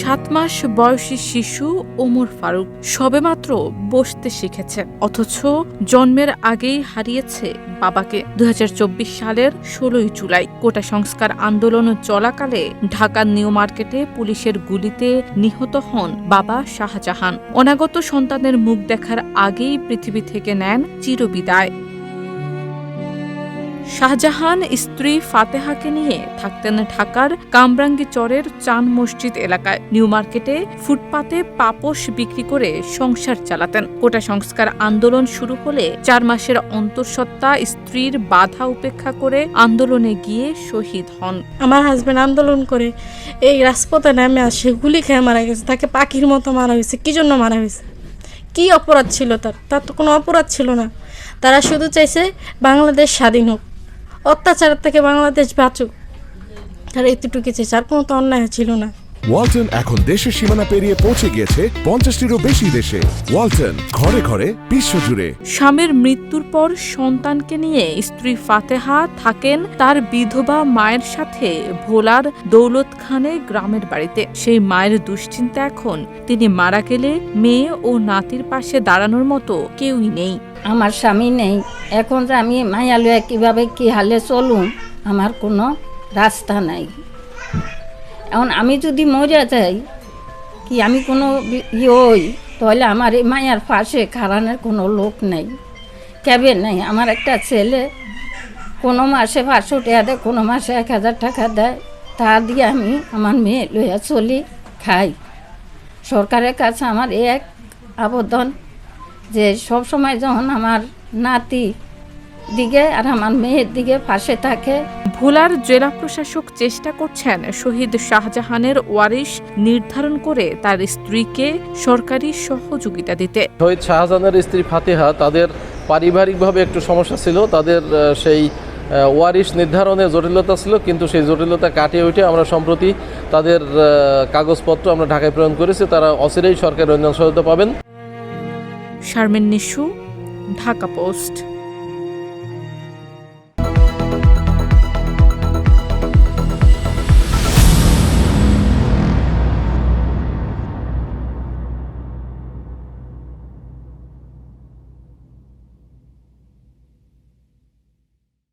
7 মাস বয়সী শিশু ওমর ফারুক সবেমাত্র বসতে শিখেছে, অথচ জন্মের আগেই হারিয়েছে বাবাকে। 2024 সালের 16 জুলাই কোটা সংস্কার আন্দোলন চলাকালে ঢাকার নিউ মার্কেটে পুলিশের গুলিতে নিহত হন বাবা শাহজাহান। অনাগত সন্তানের মুখ দেখার আগেই পৃথিবী থেকে নেন চিরবিদায়। শাহজাহান স্ত্রী ফাতেহাকে নিয়ে থাকতেন ঢাকার কামরাঙ্গীচরের চান মসজিদ এলাকায়। নিউ মার্কেটে ফুটপাতে পাপোশ বিক্রি করে সংসার চালাতেন। কোটা সংস্কার আন্দোলন শুরু হলে 4 মাসের অন্তঃসত্ত্বা স্ত্রীর বাধা উপেক্ষা করে আন্দোলনে গিয়ে শহীদ হন। আমার হাজবেন্ড আন্দোলন করে এই রাজপথে নেমে আসে, গুলি খেয়ে মারা গেছে। তাকে পাখির মতো মারা হয়েছে। কি জন্য মারা হয়েছে? কি অপরাধ ছিল তার তো কোনো অপরাধ ছিল না। তারা শুধু চাইছে বাংলাদেশ স্বাধীন হোক, অত্যাচারের থেকে বাংলাদেশ বাঁচুক। তারা এতটুকু চাইছে, আর কোনো তো অন্যায় ছিল না। ওয়ালটন এখন দেশের সীমানা পেরিয়ে পৌঁছে গিয়েছে 50টিরও বেশি দেশে। ওয়ালটন, ঘরে ঘরে বিশ্বজুড়ে। স্বামীর মৃত্যুর পর সন্তানকে নিয়ে স্ত্রী ফাতেহা থাকেন তার বিধবা মায়ের সাথে ভোলার দৌলতখানে গ্রামের বাড়িতে। সেই মায়ের দুশ্চিন্তা এখন তিনি মারা গেলে মেয়ে ও নাতির পাশে দাঁড়ানোর মতো কেউই নেই। আমার স্বামী নেই, এখন যে আমি মায়া লইয়া কীভাবে কী হালে চলুম, আমার কোনো রাস্তা নাই। এখন আমি যদি মরে যাই, কি আমি কোনো হই, তাহলে আমার এই মায়ার পাশে খাড়ানোর কোনো লোক নেই, কেবে নেই। আমার একটা ছেলে কোনো মাসে 500 টাকা দেয়, কোনো মাসে 1000 টাকা দেয়। তা দিয়ে আমি আমার মেয়ে লইয়া চলি, খাই। সরকারের কাছে আমার এক আবেদন যে সব সময় যখন আমার নাতি দিকে আর আমার মেয়ের দিকে পাশে থাকে। ভোলার জেলা প্রশাসক চেষ্টা করছেন শহীদ শাহজাহানের ওয়ারিশ নির্ধারণ করে তার স্ত্রীকে সরকারি সহযোগিতা দিতে। শহীদ শাহজাহানের স্ত্রী ফাতেহা, তাদের পারিবারিকভাবে একটু সমস্যা ছিল, তাদের সেই ওয়ারিশ নির্ধারণে জটিলতা ছিল, কিন্তু সেই জটিলতা কাটিয়ে উঠে আমরা সম্প্রতি তাদের কাগজপত্র আমরা ঢাকায় প্রেরণ করেছি। তারা অচিরেই সরকারের অন্যান্য সহায়তা পাবেন। শারমিন নিশু, ঢাকা পোস্ট।